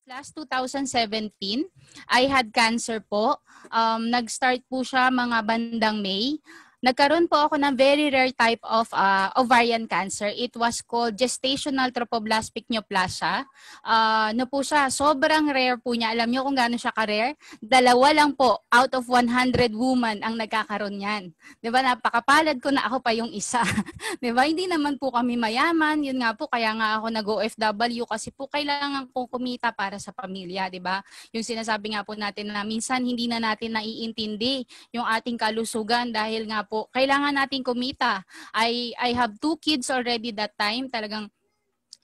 Last 2017, I had cancer po. Nag-start po siya mga bandang May. Nagkaroon po ako ng very rare type of ovarian cancer. It was called gestational trophoblastic neoplasia. Ano po siya, sobrang rare po niya. Alam niyo kung gaano siya ka-rare? 2 lang po out of 100 woman ang nagkakaroon niyan. 'Di ba? Napakapalad ko na ako pa yung isa. 'Di ba? Hindi naman po kami mayaman. Yun nga po, kaya nga ako nag-OFW kasi po kailangan kong kumita para sa pamilya, 'di ba? Yung sinasabi nga po natin na minsan hindi na natin naiintindi yung ating kalusugan dahil nga po kailangan nating kumita. I have 2 kids already that time. Talagang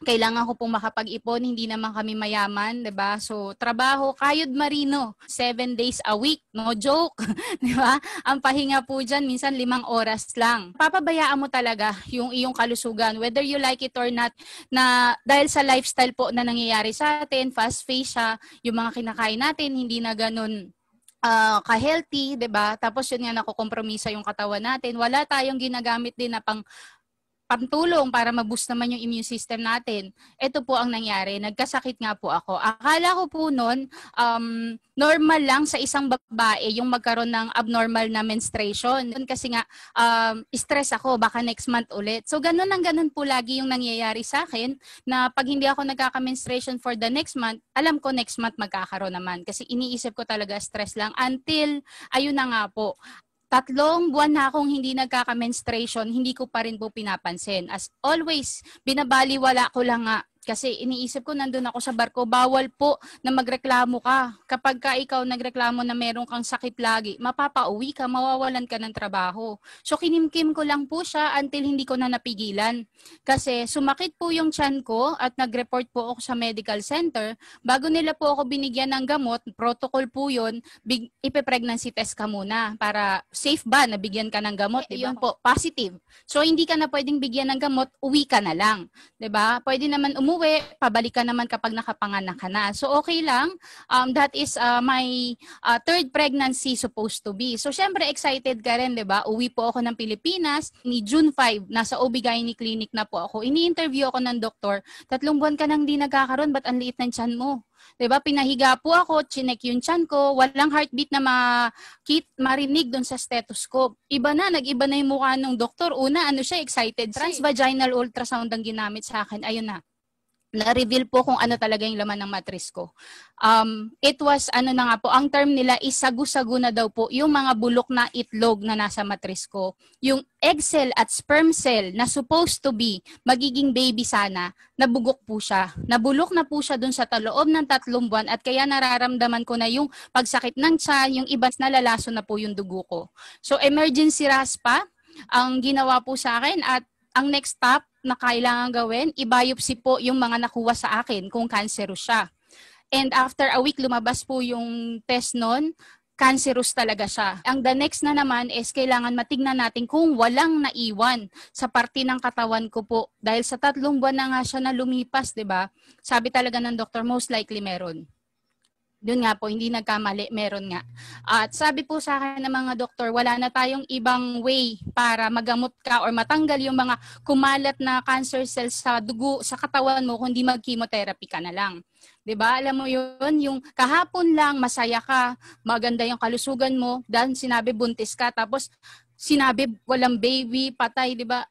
kailangan ko pong makapag-ipon, hindi naman kami mayaman, 'di ba? So, trabaho, kayod marino, 7 days a week, no joke, 'di ba? Ang pahinga po diyan minsan 5 oras lang. Papabayaan mo talaga yung iyong kalusugan, whether you like it or not, na dahil sa lifestyle po na nangyayari sa atin, fast paced siya, yung mga kinakain natin hindi na ganun ka-healthy, 'di ba? Tapos yun nga nakokompromisa yung katawan natin. Wala tayong ginagamit din na pantulong para ma-boost naman yung immune system natin. Ito po ang nangyari. Nagkasakit nga po ako. Akala ko po noon, normal lang sa isang babae yung magkaroon ng abnormal na menstruation. Kasi nga, stress ako, baka next month ulit. So, ganun po lagi yung nangyayari sa akin na pag hindi ako nagkaka-menstruation for the next month, alam ko next month magkakaroon naman. Kasi iniisip ko talaga stress lang until, ayun na nga po, 3 buwan na akong hindi nagkaka-menstruation, hindi ko pa rin po pinapansin. As always, binabaliwala ko lang nga. Kasi iniisip ko, nandun ako sa barko, bawal po na magreklamo ka. Kapag ka ikaw nagreklamo na meron kang sakit lagi, mapapauwi ka, mawawalan ka ng trabaho. So kinimkim ko lang po siya until hindi ko na napigilan. Kasi sumakit po yung tiyan ko at nag-report po ako sa medical center. Bago nila po ako binigyan ng gamot, protocol po yun, ipe-pregnancy test ka muna para safe ba na bigyan ka ng gamot, diba? Yun po, positive. So hindi ka na pwedeng bigyan ng gamot, uwi ka na lang. 'Di ba? Pwede naman umuwi, pabalik ka naman kapag nakapanganak ka na. So okay lang. That is my 3rd pregnancy supposed to be. So syempre excited ka rin, 'di ba? Uwi po ako ng Pilipinas, ni June 5, nasa OB-GYN clinic na po ako. Ini-interview ako ng doktor, 3 buwan ka nang di nagkakaroon, ba't ang liit ng tiyan mo? 'Di ba? Pinahiga po ako, chinek yung tiyan ko, walang heartbeat na marinig doon sa stethoscope. Nag-iba na yung mukha ng doktor. Una, siya, excited. Transvaginal ultrasound ang ginamit sa akin. Ayun na. Na-reveal po kung ano talaga yung laman ng matris ko. It was, ang term nila is sagu-sagu na daw po yung mga bulok na itlog na nasa matris ko. Yung egg cell at sperm cell na supposed to be magiging baby sana, nabugok po siya. Nabulok na po siya dun sa loob ng 3 buwan at kaya nararamdaman ko na yung pagsakit ng tiyan, yung iba nalalaso na po yung dugo ko. So emergency RASPA ang ginawa po sa akin at ang next stop na kailangan gawin, i-biopsy po yung mga nakuha sa akin kung cancerous siya. And after a week, lumabas po yung test nun, cancerous talaga siya. Ang the next na naman is kailangan matignan natin kung walang naiwan sa parte ng katawan ko po. Dahil sa 3 buwan na nga siya na lumipas, 'di ba? Sabi talaga ng doktor, most likely meron. Doon nga po, hindi nagkamali, meron nga. At sabi po sa akin ng mga doktor, wala na tayong ibang way para magamot ka or matanggal yung mga kumalat na cancer cells sa dugo, sa katawan mo, kundi mag-chemotherapy ka na lang. 'Di ba? Alam mo yun, yung kahapon lang, masaya ka, maganda yung kalusugan mo, dahil sinabi buntis ka, tapos sinabi walang baby, patay, 'di ba?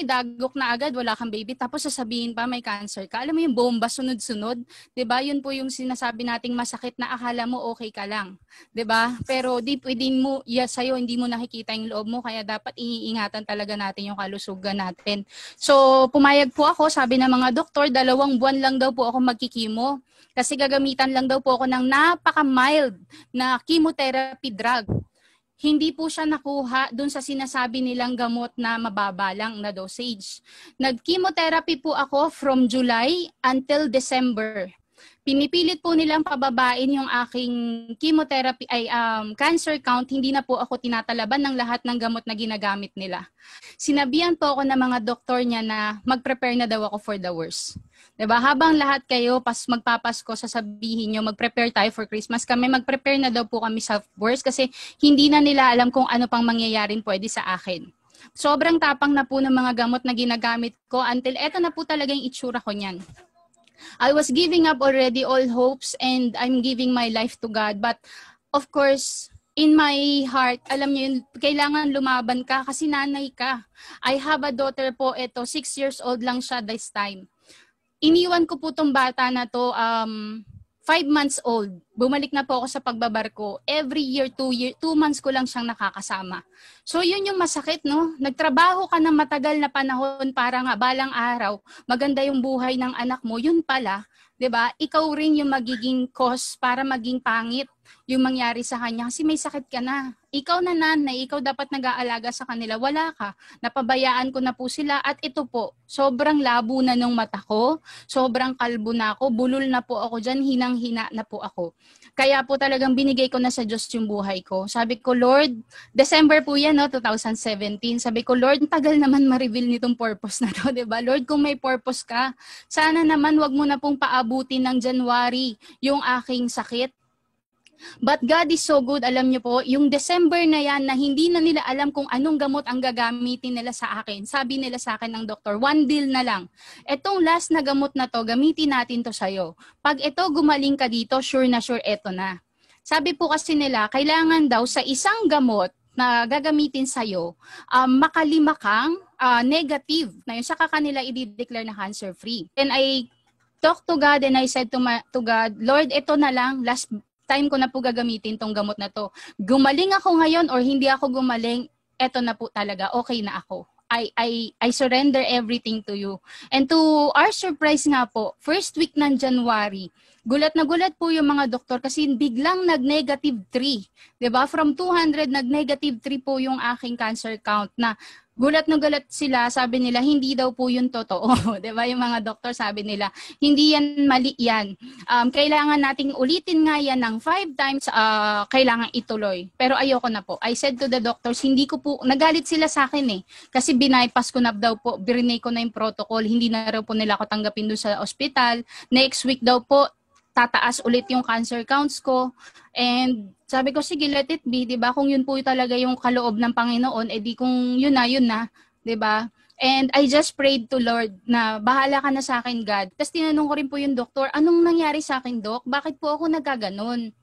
Dagok na agad, wala kang baby, tapos sasabihin pa may cancer ka. Alam mo yung bomba sunod-sunod, 'di ba? Yun po yung sinasabi nating masakit na akala mo okay ka lang, 'di ba? Pero deep within mo, sa'yo hindi mo nakikita yung loob mo, kaya dapat iniingatan talaga natin yung kalusugan natin. So, pumayag po ako, sabi ng mga doktor, 2 buwan lang daw po ako magkikimo. Kasi gagamitan lang daw po ako ng napaka-mild na chemotherapy drug. Hindi po siya nakuha dun sa sinasabi nilang gamot na mababa lang na dosage. Nag-chemotherapy po ako from July until December. Pinipilit po nilang pababain yung aking chemotherapy cancer count, hindi na po ako tinatalaban ng lahat ng gamot na ginagamit nila. Sinabihan po ako ng mga doktor niya na mag-prepare na daw ako for the worst. 'Di ba? Habang lahat kayo magpapasko, sasabihin nyo mag-prepare tayo for Christmas, kami mag-prepare na daw po kami sa worst kasi hindi na nila alam kung ano pang mangyayaring pwede sa akin. Sobrang tapang na po ng mga gamot na ginagamit ko until eto na po talaga yung itsura ko niyan. I was giving up already all hopes and I'm giving my life to God. But of course, in my heart, alam niyo yun, kailangan lumaban ka kasi nanay ka. I have a daughter po, 6 years old lang siya this time. Iniwan ko po tong bata na to, 5 months old. Bumalik na po ako sa pagbabarko. Every year, 2 months ko lang siyang nakakasama. So yun yung masakit, no? Nagtrabaho ka ng matagal na panahon para nga balang araw, maganda yung buhay ng anak mo. Yun pala, 'di ba? Ikaw rin yung magiging cause para maging pangit yung mangyari sa kanya kasi may sakit ka na. Ikaw na nanay, ikaw dapat nag-aalaga sa kanila. Wala ka. Napabayaan ko na po sila at ito po, sobrang labo na nung mata ko, sobrang kalbo na ako, bulol na po ako dyan, hinang-hina na po ako. Kaya po talagang binigay ko na sa Diyos yung buhay ko. Sabi ko, Lord, December po yan, no, 2017. Sabi ko, Lord, tagal naman ma-reveal nitong purpose na to, diba? Lord, kung may purpose ka, sana naman wag mo na pong paabutin ng January yung aking sakit. But God is so good, alam niyo po, yung December na yan na hindi na nila alam kung anong gamot ang gagamitin nila sa akin. Sabi nila sa akin ng doktor, 1 deal na lang. Etong last na gamot na to, gamitin natin to sa'yo. Pag ito gumaling ka dito, sure na sure, eto na. Sabi po kasi nila, kailangan daw sa isang gamot na gagamitin sa'yo, makalima kang negative. Na yun, saka kanila i-declare na cancer-free. And I talked to God and I said to God, Lord, ito na lang, last time ko na po gagamitin tong gamot na to. Gumaling ako ngayon or hindi ako gumaling, eto na po talaga, okay na ako. I surrender everything to you. And to our surprise nga po, first week ng January, gulat na gulat po yung mga doktor kasi biglang nag-negative 3. 'Di ba? From 200, nag-negative 3 po yung aking cancer count na gulat na gulat sila, sabi nila, hindi daw po yun totoo. 'Di ba? Yung mga doktor sabi nila, hindi yan, mali yan. Kailangan nating ulitin nga yan ng 5 times, kailangan ituloy. Pero ayoko na po. I said to the doctors, hindi ko po, nagalit sila sa akin kasi binaypass ko na daw po, birinay ko na yung protocol, hindi na raw po nila ako tanggapin doon sa ospital. Next week daw po, tataas ulit yung cancer counts ko. And sabi ko, sige, let it be, 'di ba? Kung yun po talaga yung kaloob ng Panginoon, edi kung yun na, 'di ba? And I just prayed to Lord na bahala ka na sa akin, God. Tapos tinanong ko rin po yung doktor, anong nangyari sa akin, Doc? Bakit po ako nagkaganon?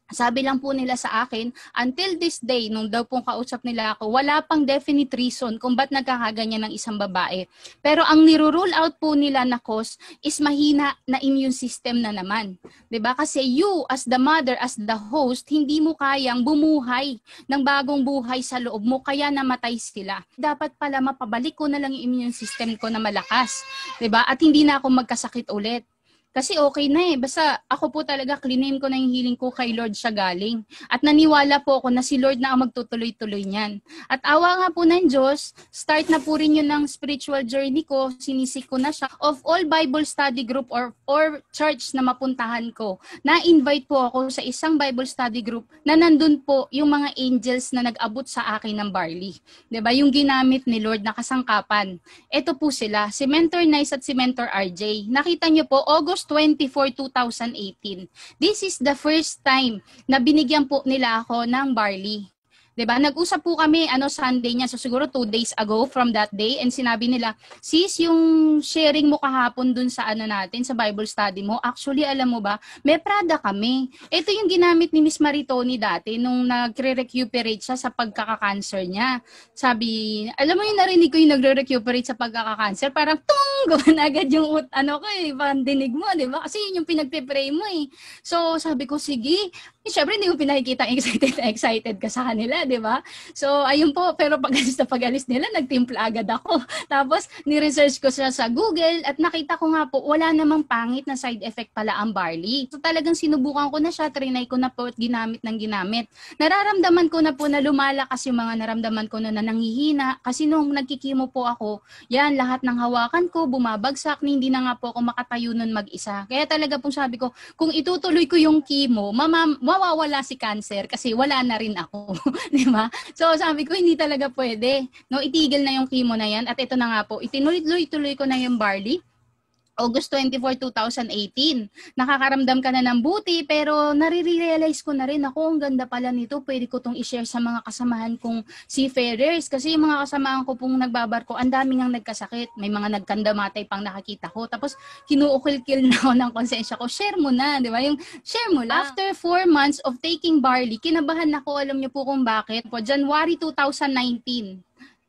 Sabi lang po nila sa akin, until this day, nung daw pong kausap nila ako, wala pang definite reason kung ba't nagkakaganyan ng isang babae. Pero ang nirule out po nila na cause is mahina na immune system na naman. 'Di ba? Kasi you, as the mother, as the host, hindi mo kayang bumuhay ng bagong buhay sa loob mo, kaya namatay sila. Dapat pala mapabalik ko na lang yung immune system ko na malakas. 'Di ba? At hindi na ako magkasakit ulit. Kasi okay na basta ako po talaga, claim ko na yung healing ko kay Lord siya galing. At naniwala po ako na si Lord na ang magtutuloy-tuloy niyan. At awa nga po ng Diyos, start na po rin yun ng spiritual journey ko, sinisik ko na siya. Of all Bible study group or church na mapuntahan ko, na-invite po ako sa isang Bible study group na nandun po yung mga angels na nag-abot sa akin ng barley. 'Di ba? Yung ginamit ni Lord na kasangkapan. Ito po sila, si Mentor Nice at si Mentor RJ. Nakita niyo po, August 24, 2018. This is the first time na binigyan po nila ako ng barley. 'Di ba? Nag-usap po kami Sunday niya, so siguro 2 days ago from that day, and sinabi nila, sis, yung sharing mo kahapon dun sa natin, sa Bible study mo, actually alam mo ba, may Prada kami. Ito yung ginamit ni Miss Maritoni dati nung nagre-recuperate siya sa pagkaka-cancer niya. Sabi, alam mo yung narinig ko yung nagre-recuperate sa pagkaka-cancer, parang tung, gawin agad yung pandinig mo, 'di ba? Kasi yun yung pinagpe-pray mo So sabi ko, sige. Siyempre, hindi ko pinakikita excited ka sa kanila, di ba? So, ayun po. Pero pag-alis nila, nagtimpla agad ako. Tapos, ni-research ko siya sa Google at nakita ko nga po, wala namang pangit na side effect pala ang barley. So, talagang sinubukan ko na siya, trinay ko na po at ginamit ng ginamit. Nararamdaman ko na po na lumalakas yung mga naramdaman ko na nanghihina. Kasi nung nagkikimo po ako, yan, lahat ng hawakan ko, bumabagsak, hindi na nga po ako makatayo nun mag-isa. Kaya talaga po sabi ko, kung itutuloy ko yung chemo, mawawala si cancer kasi wala na rin ako. Di ba? So sabi ko, hindi talaga pwede. No, itigil na yung chemo na yan. At ito na nga po, itinuloy-tuloy ko na yung barley. August 24, 2018. Nakakaramdam ka na ng buti, pero nare-realize ko na rin ako, ang ganda pala nito. Pwede ko tong i-share sa mga kasamahan kong seafarers. Kasi yung mga kasamahan ko pong nagbabarko, ang daming ang nagkasakit. May mga nagkandamatay pang nakakita ko. Tapos, kinuukil-kil na ako ng konsensya ko. Share mo na, di ba? Yung share mo lang. After 4 months of taking barley, kinabahan ako. Alam niyo po kung bakit. Po, January 2019.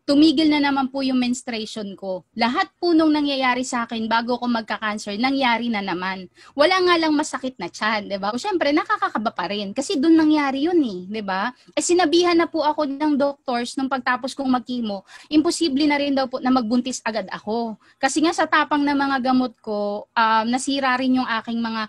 Tumigil na naman po yung menstruation ko. Lahat po nung nangyayari sa akin bago ko magka-cancer, nangyari na naman. Wala nga lang masakit na tiyan, di ba? Siyempre, nakakakaba pa rin. Kasi doon nangyari yun eh, di ba? Sinabihan na po ako ng doctors nung pagtapos kong mag-chemo, imposible na rin daw po na magbuntis agad ako. Kasi nga sa tapang ng mga gamot ko, nasira rin yung aking mga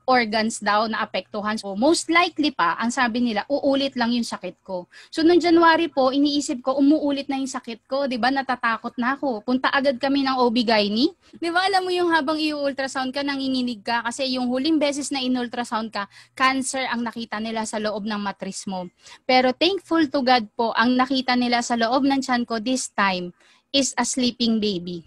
organs daw na apektuhan. So, most likely pa, ang sabi nila, uulit lang yung sakit ko. So, noong January po, iniisip ko, umuulit na yung sakit ko, 'di ba? Natatakot na ako. Punta agad kami ng OB-GYN. 'Di ba? Alam mo yung habang i-ultrasound ka, nanginginig ka kasi yung huling beses na in-ultrasound ka, cancer ang nakita nila sa loob ng matris mo. Pero thankful to God po, ang nakita nila sa loob ng tiyan ko this time is a sleeping baby.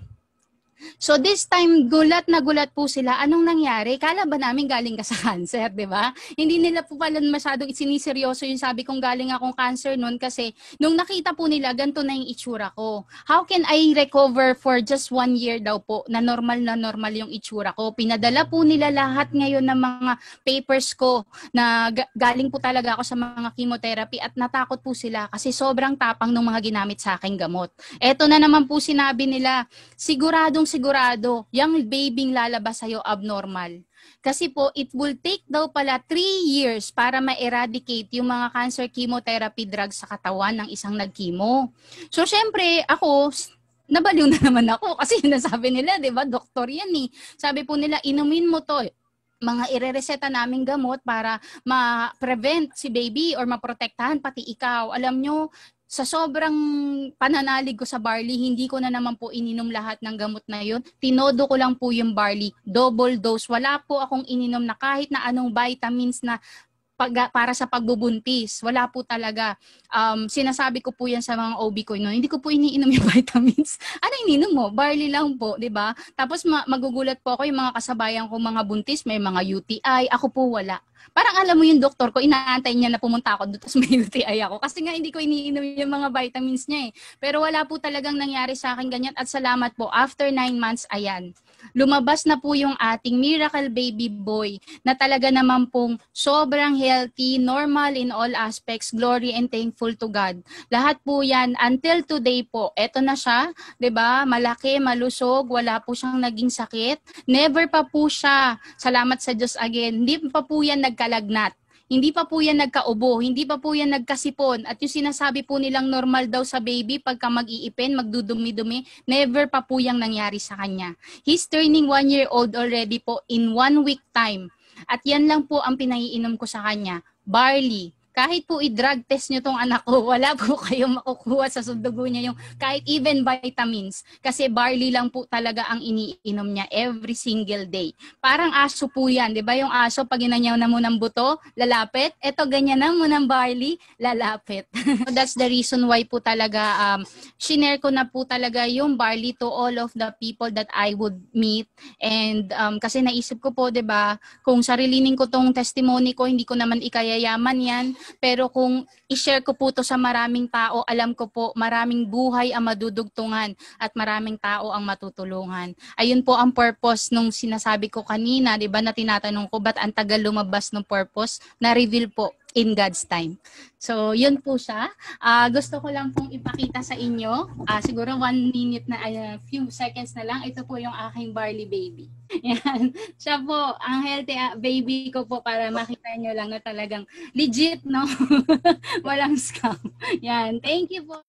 So this time, gulat na gulat po sila. Anong nangyari? Kala ba namin galing ka sa cancer, di ba? Hindi nila po pala masyadong siniseryoso yung sabi kong galing akong cancer noon kasi nung nakita po nila, ganito na yung itsura ko. How can I recover for just 1 year daw po na normal yung itsura ko? Pinadala po nila lahat ngayon ng mga papers ko na galing po talaga ako sa mga chemotherapy at natakot po sila kasi sobrang tapang ng mga ginamit sa aking gamot. Eto na naman po sinabi nila, sigurado, yung babying lalabas sa'yo abnormal. Kasi po, it will take daw pala 3 years para ma-eradicate yung mga cancer chemotherapy drugs sa katawan ng isang nag-chemo. So, syempre, ako, nabaliw na naman ako kasi nasabi nila, di ba, doktor yan eh. Sabi po nila, inumin mo to, mga irereseta naming gamot para ma-prevent si baby or maprotektahan pati ikaw. Alam nyo, sa sobrang pananalig ko sa barley, hindi ko na naman po ininom lahat ng gamot na yun. Tinodo ko lang po yung barley, double dose. Wala po akong ininom na kahit na anong vitamins na para sa pagbubuntis. Wala po talaga. Sinasabi ko po yan sa mga OB ko noon. Hindi ko po iniinom yung vitamins. Ano ininom mo? Barley lang po, 'di ba? Tapos magugulat po ako yung mga kasabayan ko mga buntis, may mga UTI, ako po wala. Parang alam mo yung doktor ko, inaantay niya na pumunta ako doon tapos may UTI ako. Kasi nga hindi ko iniinom yung mga vitamins niya eh. Pero wala po talagang nangyari sa akin ganyan at salamat po. After 9 months, ayan. Lumabas na po yung ating miracle baby boy na talaga naman pong sobrang healthy, normal in all aspects, glory and thankful to God. Lahat po yan until today po. Eto na siya, 'di ba? Malaki, malusog, wala po siyang naging sakit. Never pa po siya. Salamat sa Diyos again. Hindi pa po yan nagkalagnat. Hindi pa po yan nagkaubo, hindi pa po yan nagkasipon. At yung sinasabi po nilang normal daw sa baby pagka mag-iipin, magdudumi-dumi, never pa po yung nangyari sa kanya. He's turning 1 year old already po in 1 week time. At yan lang po ang pinaiinom ko sa kanya, barley. Kahit po i-drug test nyo tong anak ko, wala po kayong makukuha sa sundugo niya yung kahit even vitamins. Kasi barley lang po talaga ang iniinom niya every single day. Parang aso po yan, di ba? Yung aso, pag inanyaw na mo ng buto, lalapit. Eto, ganyan na mo ng barley, lalapit. That's the reason why po talaga, shinare ko na po talaga yung barley to all of the people that I would meet. And kasi naisip ko po, di ba, kung sarilinin ko tong testimony ko, hindi ko naman ikayayaman yan. Pero kung i-share ko po to sa maraming tao, alam ko po maraming buhay ang madudugtungan at maraming tao ang matutulungan. Ayun po ang purpose nung sinasabi ko kanina, 'di ba, na tinatanong ko ba't ang tagal lumabas ng purpose, na-reveal po in God's time. So, yun po siya. Gusto ko lang pong ipakita sa inyo, siguro 1 minute na, few seconds na lang, ito po yung aking barley baby. Yan. Siya po, ang healthy baby ko po para makita nyo lang na talagang legit, no? Walang scam. Yan. Thank you po.